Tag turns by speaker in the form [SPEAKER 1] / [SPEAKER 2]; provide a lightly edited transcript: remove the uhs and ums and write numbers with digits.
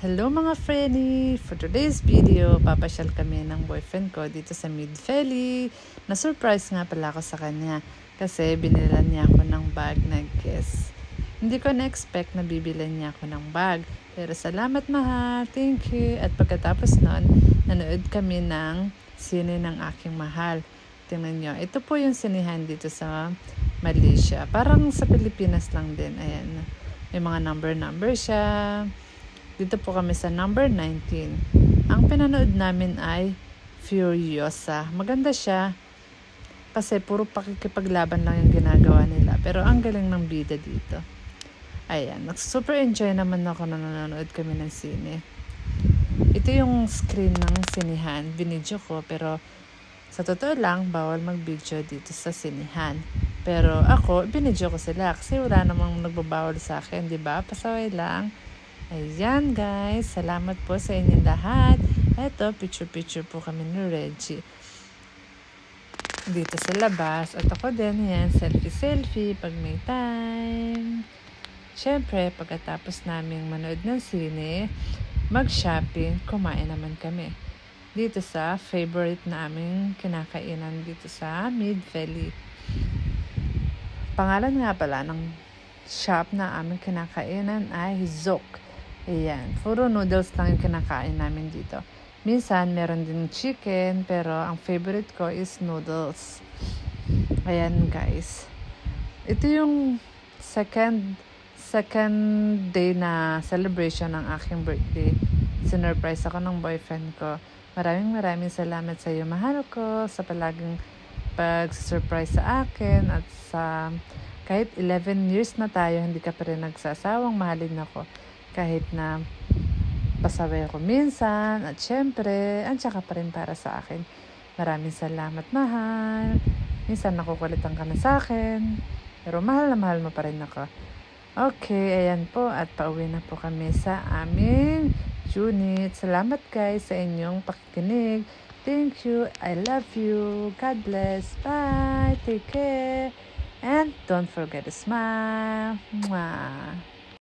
[SPEAKER 1] Hello mga Frenny! For today's video, papasyal kami ng boyfriend ko dito sa Mid-Valley. Na-surprise nga pala ako sa kanya kasi binilan niya ako ng bag na guess. Hindi ko na-expect na bibilan niya ako ng bag. Pero salamat mahal, thank you. At pagkatapos nun, nanood kami ng sine ng aking mahal. Tingnan nyo, ito po yung sinihan dito sa Malaysia. Parang sa Pilipinas lang din. Ayan, may mga number siya. Dito po kami sa number 19. Ang pinanood namin ay Furiosa. Maganda siya kasi puro pakikipaglaban lang yung ginagawa nila. Pero ang galing ng bida dito. Ayan, super enjoy naman ako na nanonood kami ng sine. Ito yung screen ng sinihan. Binidyo ko pero sa totoo lang, bawal mag-video dito sa sinihan. Pero ako, binidyo ko sila kasi wala namang nagbabawal sa akin, di ba? Pasaway lang. Ayan guys, salamat po sa inyong lahat. Eto, picture po kami ni Reggie dito sa labas. At ako din, yan, selfie pag may time. Siyempre, pagkatapos naming manood ng sine, mag-shopping, kumain naman kami dito sa favorite naming kinakainan dito sa Mid-Valley. Pangalan nga pala ng shop na aming kinakainan ay Zouk. Ayan, puro noodles lang yung kinakain namin dito. Minsan, meron din chicken, pero ang favorite ko is noodles. Ayan guys. Ito yung second day na celebration ng aking birthday. Sinurprise ako ng boyfriend ko. Maraming salamat sa iyo, mahal ko, sa palaging pag-surprise sa akin at sa kahit 11 years na tayo, hindi ka pa rin nagsasawang mahalin ako. Kahit na pasaway ako minsan at syempre, ansya ka pa rin para sa akin. Maraming salamat, mahal. Minsan nakukulitan ka na sa akin, pero mahal na mahal mo pa rin ako. Okay, ayan po at pauwi na po kami sa aming unit. Salamat guys sa inyong pakikinig. Thank you. I love you. God bless. Bye. Take care. And don't forget to smile. Mwah.